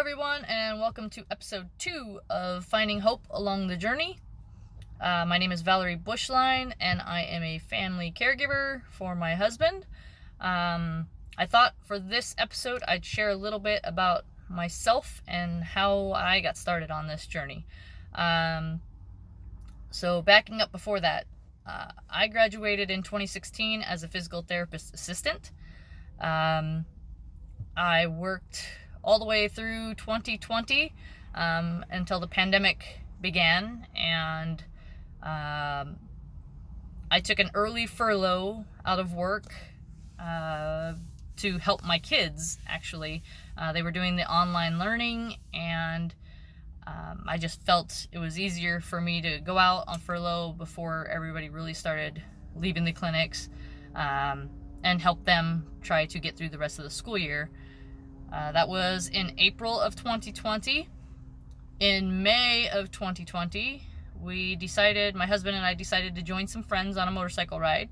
everyone, and welcome to episode 2 of Finding Hope Along the Journey. My name is Valerie Bushline, and I am a family caregiver for my husband. I thought for this episode I'd share a little bit about myself and how I got started on this journey. So backing up before that, I graduated in 2016 as a physical therapist assistant. I worked all the way through 2020 until the pandemic began, and I took an early furlough out of work to help my kids, actually. They were doing the online learning, and I just felt it was easier for me to go out on furlough before everybody really started leaving the clinics, and help them try to get through the rest of the school year. That was in April of 2020. In May of 2020, my husband and I decided to join some friends on a motorcycle ride.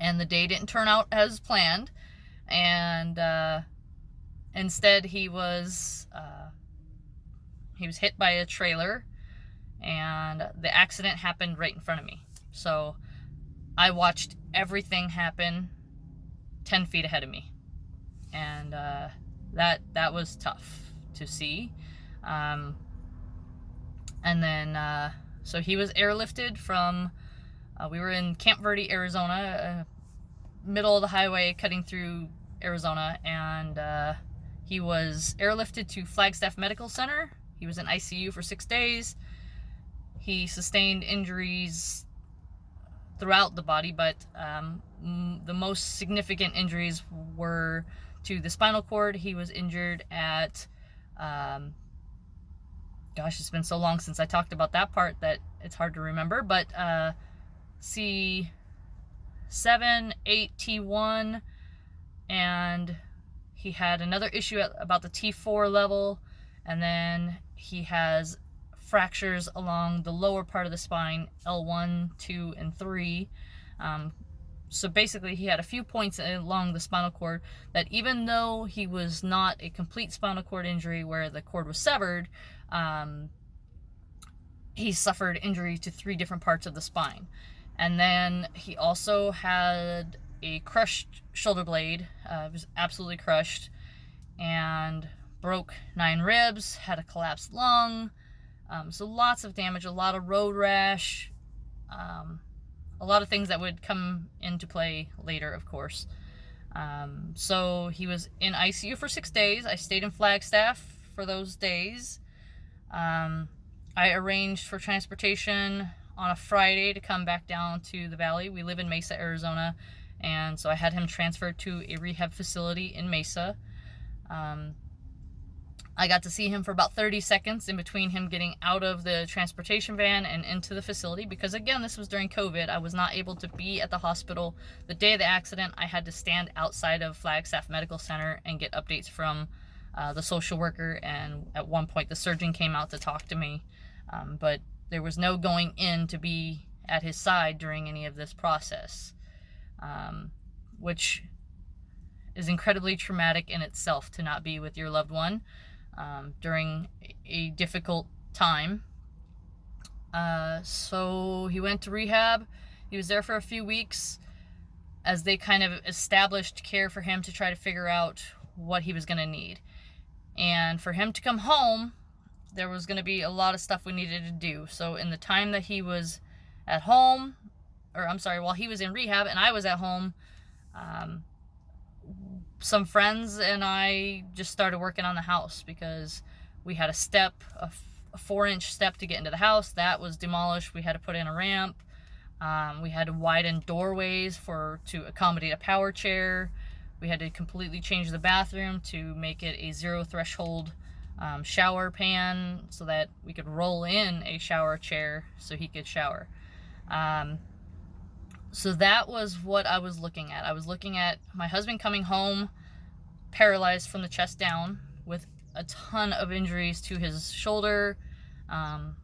And the day didn't turn out as planned. And instead he was hit by a trailer, and the accident happened right in front of me. So I watched everything happen 10 feet ahead of me. And that was tough to see. And then so he was airlifted from we were in Camp Verde, Arizona, middle of the highway cutting through Arizona, and he was airlifted to Flagstaff Medical Center. He was in ICU for 6 days. He sustained injuries throughout the body, but the most significant injuries were to the spinal cord. He was injured at, it's been so long since I talked about that part that it's hard to remember, but C7, 8, T1, and he had another issue at about the T4 level, and then he has fractures along the lower part of the spine, L1, 2, and 3. So basically he had a few points along the spinal cord that, even though he was not a complete spinal cord injury where the cord was severed, he suffered injury to 3 different parts of the spine. And then he also had a crushed shoulder blade. It was absolutely crushed, and broke 9 ribs, had a collapsed lung. So lots of damage, a lot of road rash, a lot of things that would come into play later, of course. So he was in ICU for 6 days. I stayed in Flagstaff for those days. I arranged for transportation on a Friday to come back down to the valley. We live in Mesa, Arizona, and so I had him transferred to a rehab facility in Mesa. I got to see him for about 30 seconds in between him getting out of the transportation van and into the facility, because again, this was during COVID. I was not able to be at the hospital the day of the accident. I had to stand outside of Flagstaff Medical Center and get updates from the social worker, and at one point the surgeon came out to talk to me, but there was no going in to be at his side during any of this process, which is incredibly traumatic in itself, to not be with your loved one during a difficult time. So he went to rehab. He was there for a few weeks as they kind of established care for him to try to figure out what he was going to need. And for him to come home, there was going to be a lot of stuff we needed to do. So in the time that he was at home, while he was in rehab and I was at home, some friends and I just started working on the house, because we had a 4-inch step to get into the house that was demolished. We had to put in a ramp. We had to widen doorways to accommodate a power chair. We had to completely change the bathroom to make it a 0 threshold shower pan, so that we could roll in a shower chair so he could shower. So that was what I was looking at. I was looking at my husband coming home paralyzed from the chest down with a ton of injuries to his shoulder, and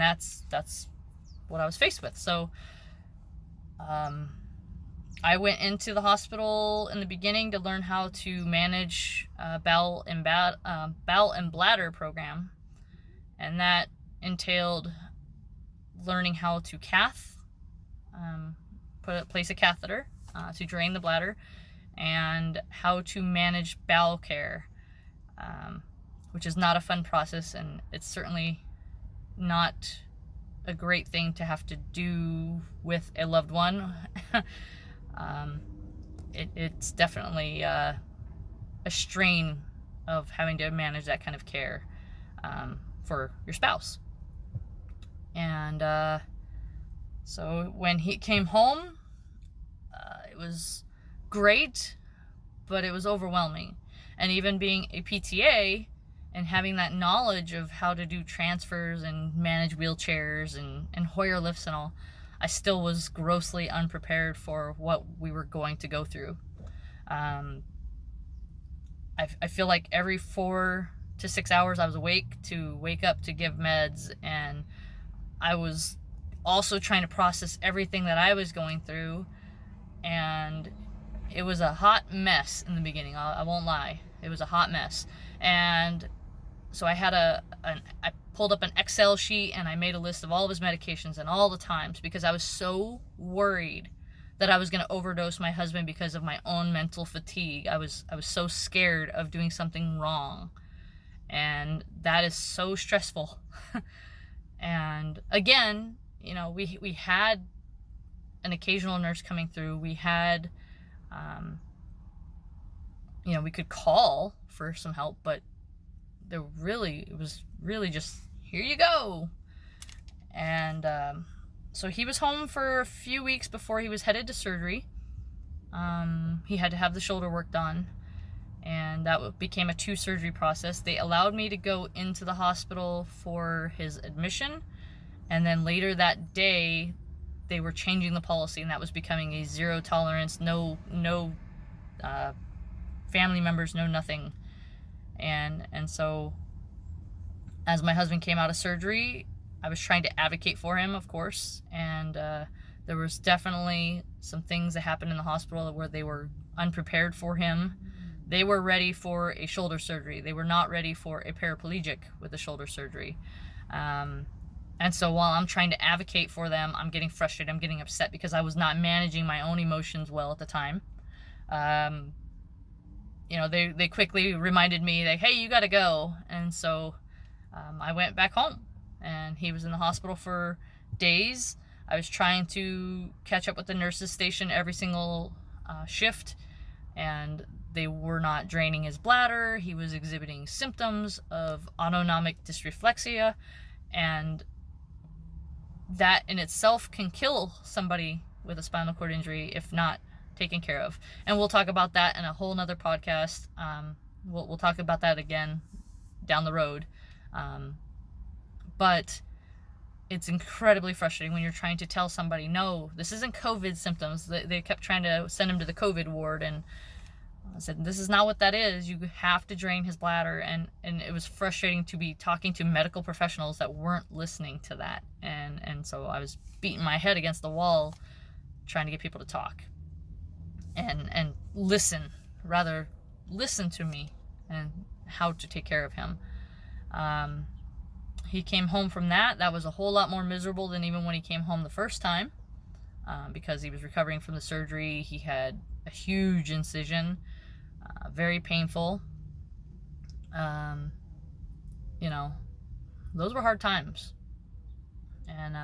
that's what I was faced with. So I went into the hospital in the beginning to learn how to manage bowel and bladder program, and that entailed learning how to place a catheter to drain the bladder, and how to manage bowel care, which is not a fun process, and it's certainly not a great thing to have to do with a loved one. It's definitely a strain of having to manage that kind of care for your spouse. And so when he came home, it was great, but it was overwhelming. And even being a PTA and having that knowledge of how to do transfers and manage wheelchairs and Hoyer lifts and all, I still was grossly unprepared for what we were going to go through. I feel like every 4 to 6 hours I was wake up to give meds, and I was also trying to process everything that I was going through, and it was a hot mess in the beginning. I won't lie. It was a hot mess. And so I had I pulled up an Excel sheet, and I made a list of all of his medications and all the times, because I was so worried that I was going to overdose my husband because of my own mental fatigue. I was so scared of doing something wrong, and that is so stressful. And again, we had an occasional nurse coming through. We had, we could call for some help, but it was really just, here you go. And so he was home for a few weeks before he was headed to surgery. He had to have the shoulder work done, and that became a 2 surgery process. They allowed me to go into the hospital for his admission, and then later that day they were changing the policy, and that was becoming a 0 tolerance, no family members, no nothing. And so as my husband came out of surgery, I was trying to advocate for him, of course, and there was definitely some things that happened in the hospital where they were unprepared for him. They were ready for a shoulder surgery. They were not ready for a paraplegic with a shoulder surgery. And so while I'm trying to advocate for them, I'm getting frustrated, I'm getting upset, because I was not managing my own emotions well at the time. They quickly reminded me that, hey, you got to go. And so I went back home, and he was in the hospital for days. I was trying to catch up with the nurses station every single shift, and they were not draining his bladder. He was exhibiting symptoms of autonomic dysreflexia, and that in itself can kill somebody with a spinal cord injury if not taken care of. And we'll talk about that in a whole nother podcast. We'll talk about that again down the road. But it's incredibly frustrating when you're trying to tell somebody, no, this isn't COVID symptoms. They kept trying to send him to the COVID ward, and I said, this is not what that is. You have to drain his bladder. And it was frustrating to be talking to medical professionals that weren't listening to that. And so I was beating my head against the wall trying to get people to talk and listen to me and how to take care of him. He came home from that. That was a whole lot more miserable than even when he came home the first time, because he was recovering from the surgery. He had a huge incision, very painful. Those were hard times. And,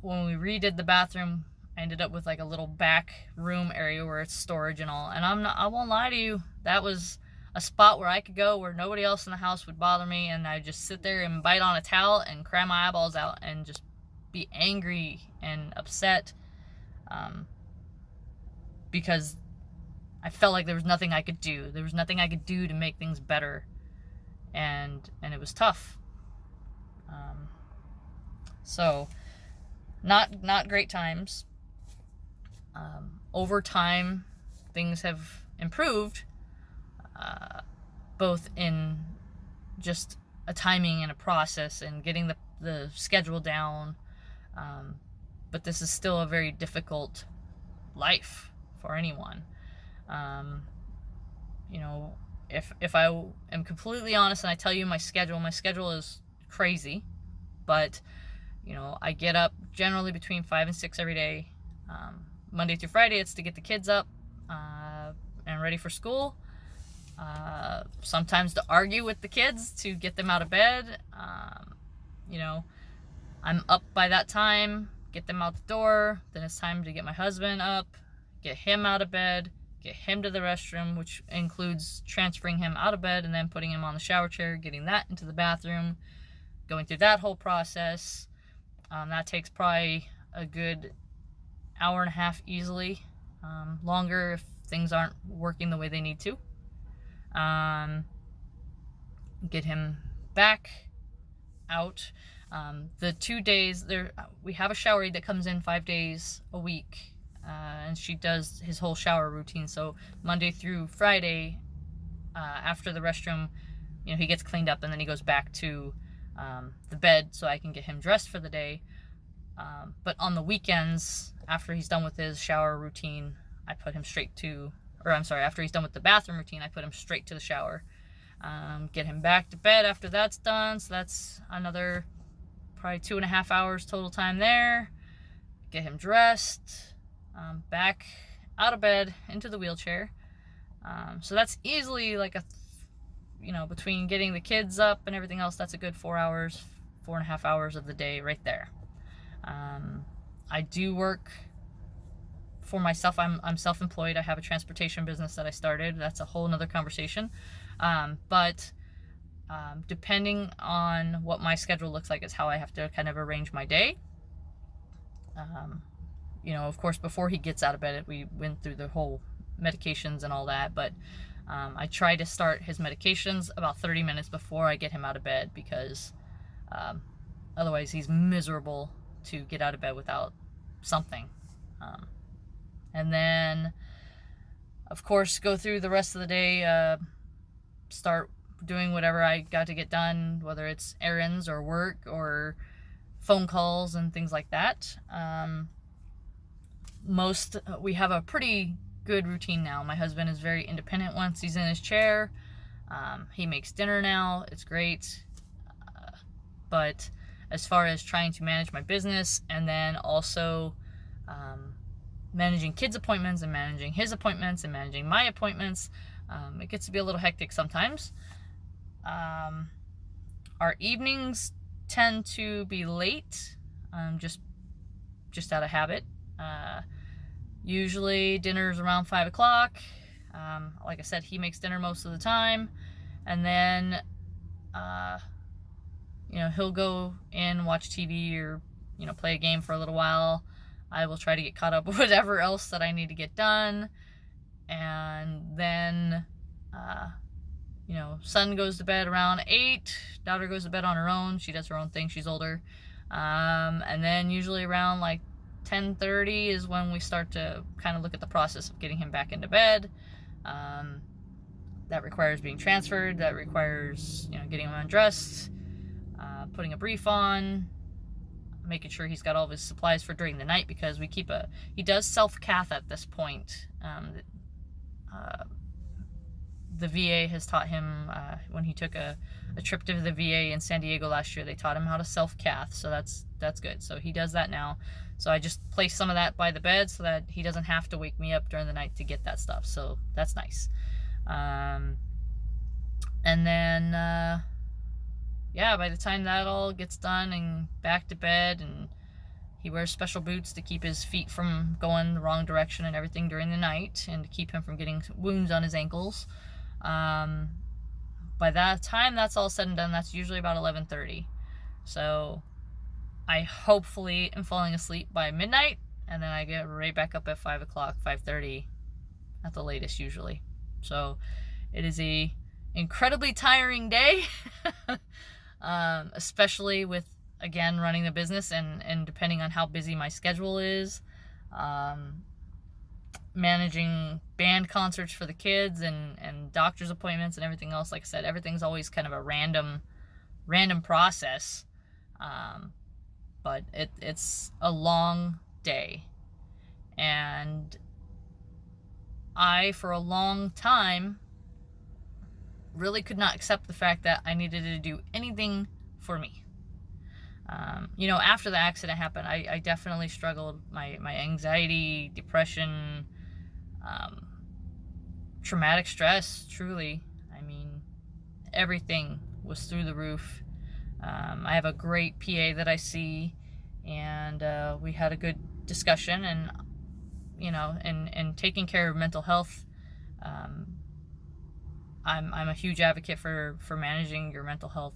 when we redid the bathroom, I ended up with like a little back room area where it's storage and all. And I won't lie to you, that was a spot where I could go where nobody else in the house would bother me, and I'd just sit there and bite on a towel and cry my eyeballs out and just be angry and upset, because I felt like there was nothing I could do. There was nothing I could do to make things better, and it was tough. So not great times. Over time, things have improved, both in just a timing and a process and getting the schedule down. but this is still a very difficult life for anyone. You know, if I am completely honest and I tell you my schedule is crazy, but you know, I get up generally between 5 and 6 every day. Monday through Friday, it's to get the kids up and ready for school. Sometimes to argue with the kids to get them out of bed. You know, I'm up by that time, get them out the door. Then it's time to get my husband up, get him out of bed, get him to the restroom, which includes transferring him out of bed and then putting him on the shower chair, getting that into the bathroom, going through that whole process. That takes probably a good hour and a half easily, longer if things aren't working the way they need to. Get him back out. The 2 days there, we have a shower aide that comes in 5 days a week, and she does his whole shower routine. So Monday through Friday, after the restroom, you know, he gets cleaned up and then he goes back to the bed so I can get him dressed for the day. But on the weekends, after he's done with his shower routine, I put him after he's done with the bathroom routine, I put him straight to the shower. Get him back to bed after that's done. So that's another probably 2.5 hours total time there. Get him dressed, back out of bed into the wheelchair. So that's easily like between getting the kids up and everything else, that's a good 4.5 hours of the day right there. I do work for myself. I'm self-employed. I have a transportation business that I started. That's a whole nother conversation. But depending on what my schedule looks like is how I have to kind of arrange my day. Of course, before he gets out of bed, we went through the whole medications and all that, but I try to start his medications about 30 minutes before I get him out of bed, because otherwise he's miserable to get out of bed without something. And then, of course, go through the rest of the day, start doing whatever I got to get done, whether it's errands or work or phone calls and things like that. We have a pretty good routine now. My husband is very independent once he's in his chair. He makes dinner now. It's great. But as far as trying to manage my business and then also managing kids' appointments and managing his appointments and managing my appointments, it gets to be a little hectic sometimes. Our evenings tend to be late, just out of habit. Usually dinner's around 5 o'clock. Like I said, he makes dinner most of the time, and then he'll go in, watch TV, or play a game for a little while. I will try to get caught up with whatever else that I need to get done, and then son goes to bed around 8. Daughter goes to bed on her own. She does her own thing. She's older. And then usually around like 10:30 is when we start to kind of look at the process of getting him back into bed. That requires being transferred. That requires getting him undressed, putting a brief on, making sure he's got all of his supplies for during the night, because he does self-cath at this point. The VA has taught him, when he took a trip to the VA in San Diego last year, they taught him how to self-cath, so that's good. So he does that now. So I just place some of that by the bed so that he doesn't have to wake me up during the night to get that stuff. So that's nice. And then, by the time that all gets done and back to bed, and he wears special boots to keep his feet from going the wrong direction and everything during the night, and to keep him from getting wounds on his ankles. By that time that's all said and done, that's usually about 11:30. So I hopefully am falling asleep by midnight, and then I get right back up at 5 o'clock, 5:30 at the latest usually. So it is a incredibly tiring day, especially with, again, running the business and depending on how busy my schedule is, managing band concerts for the kids and doctor's appointments and everything else. Like I said, everything's always kind of a random process. But it's a long day. And I, for a long time, really could not accept the fact that I needed to do anything for me. After the accident happened, I definitely struggled. My anxiety, depression, traumatic stress, truly. I mean, everything was through the roof. I have a great PA that I see, and we had a good discussion, and and taking care of mental health. I'm a huge advocate for managing your mental health,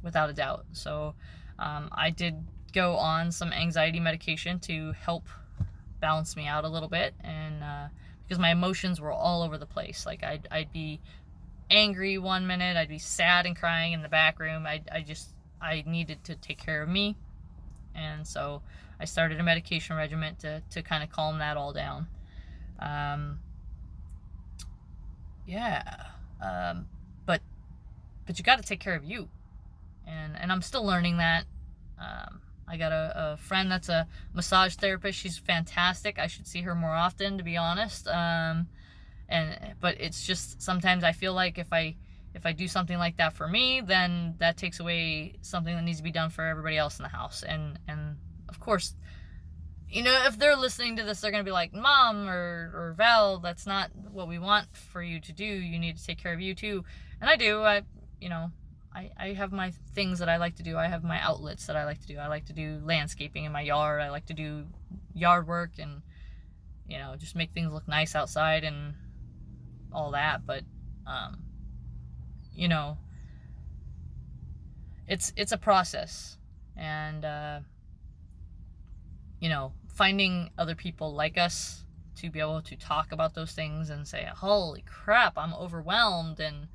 without a doubt. So I did go on some anxiety medication to help balance me out a little bit, and because my emotions were all over the place. Like I'd be angry one minute, I'd be sad and crying in the back room. I needed to take care of me, and so I started a medication regimen to kind of calm that all down. But you got to take care of you, and I'm still learning that. I got a friend that's a massage therapist. She's fantastic. I should see her more often, to be honest. But it's just, sometimes I feel like if I do something like that for me, then that takes away something that needs to be done for everybody else in the house. And of course, if they're listening to this, they're going to be like, Mom or Val, that's not what we want for you to do. You need to take care of you too. And I do. I have my things that I like to do. I have my outlets that I like to do. I like to do landscaping in my yard. I like to do yard work and, just make things look nice outside and all that. But, it's a process. And, finding other people like us to be able to talk about those things and say, holy crap, I'm overwhelmed, and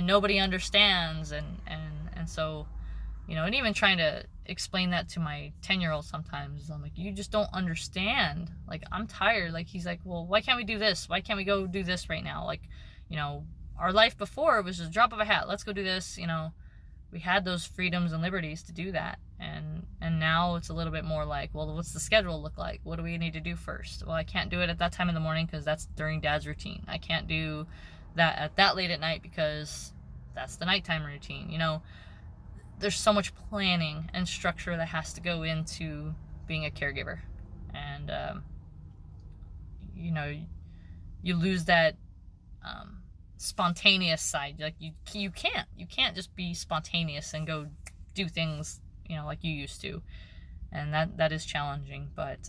nobody understands, and so, and even trying to explain that to my 10-year-old sometimes, I'm like, you just don't understand. Like, I'm tired. Like, he's like, well, why can't we do this? Why can't we go do this right now? Like, our life before was just a drop of a hat. Let's go do this. We had those freedoms and liberties to do that. And now it's a little bit more like, well, what's the schedule look like? What do we need to do first? Well, I can't do it at that time in the morning because that's during Dad's routine. I can't do that at that late at night because that's the nighttime routine. There's so much planning and structure that has to go into being a caregiver. And, you lose that spontaneous side. Like, you can't just be spontaneous and go do things, like you used to. And that is challenging. But,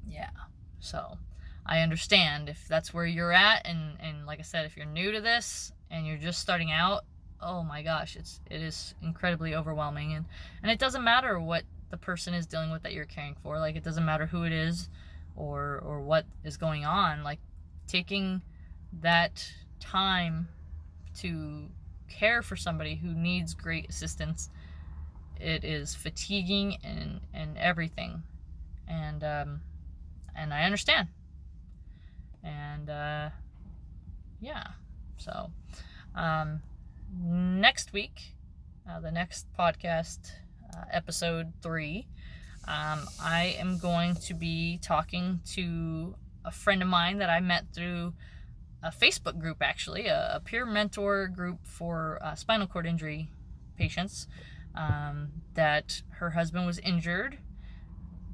yeah. So I understand if that's where you're at, and like I said, if you're new to this and you're just starting out, oh my gosh, it is incredibly overwhelming, and it doesn't matter what the person is dealing with that you're caring for. Like, it doesn't matter who it is or what is going on. Like, taking that time to care for somebody who needs great assistance, it is fatiguing and everything, and I understand. And yeah, so next week, the next podcast, episode 3, I am going to be talking to a friend of mine that I met through a Facebook group, actually, a peer mentor group for spinal cord injury patients, that her husband was injured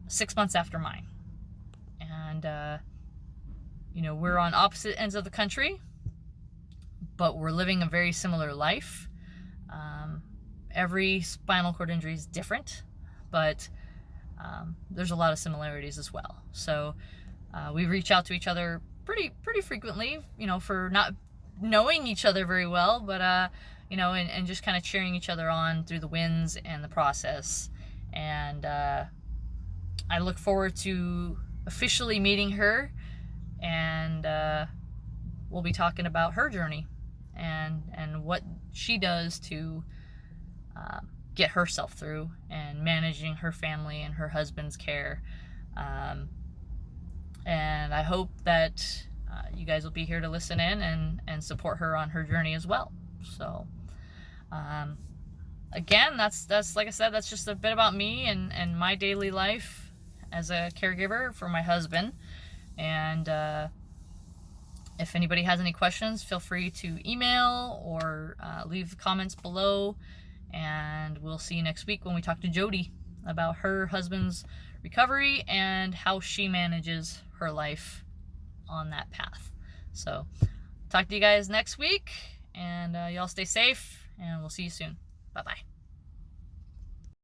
6 months after mine. And we're on opposite ends of the country, but we're living a very similar life. Every spinal cord injury is different, but there's a lot of similarities as well. So we reach out to each other pretty frequently, for not knowing each other very well, but and just kind of cheering each other on through the wins and the process. And I look forward to officially meeting her, and we'll be talking about her journey and what she does to get herself through, and managing her family and her husband's care. And I hope that you guys will be here to listen in and support her on her journey as well. So again, that's like I said, that's just a bit about me and my daily life as a caregiver for my husband. And if anybody has any questions, feel free to email or leave comments below. And we'll see you next week when we talk to Jodi about her husband's recovery and how she manages her life on that path. So, talk to you guys next week, and y'all stay safe, and we'll see you soon. Bye-bye.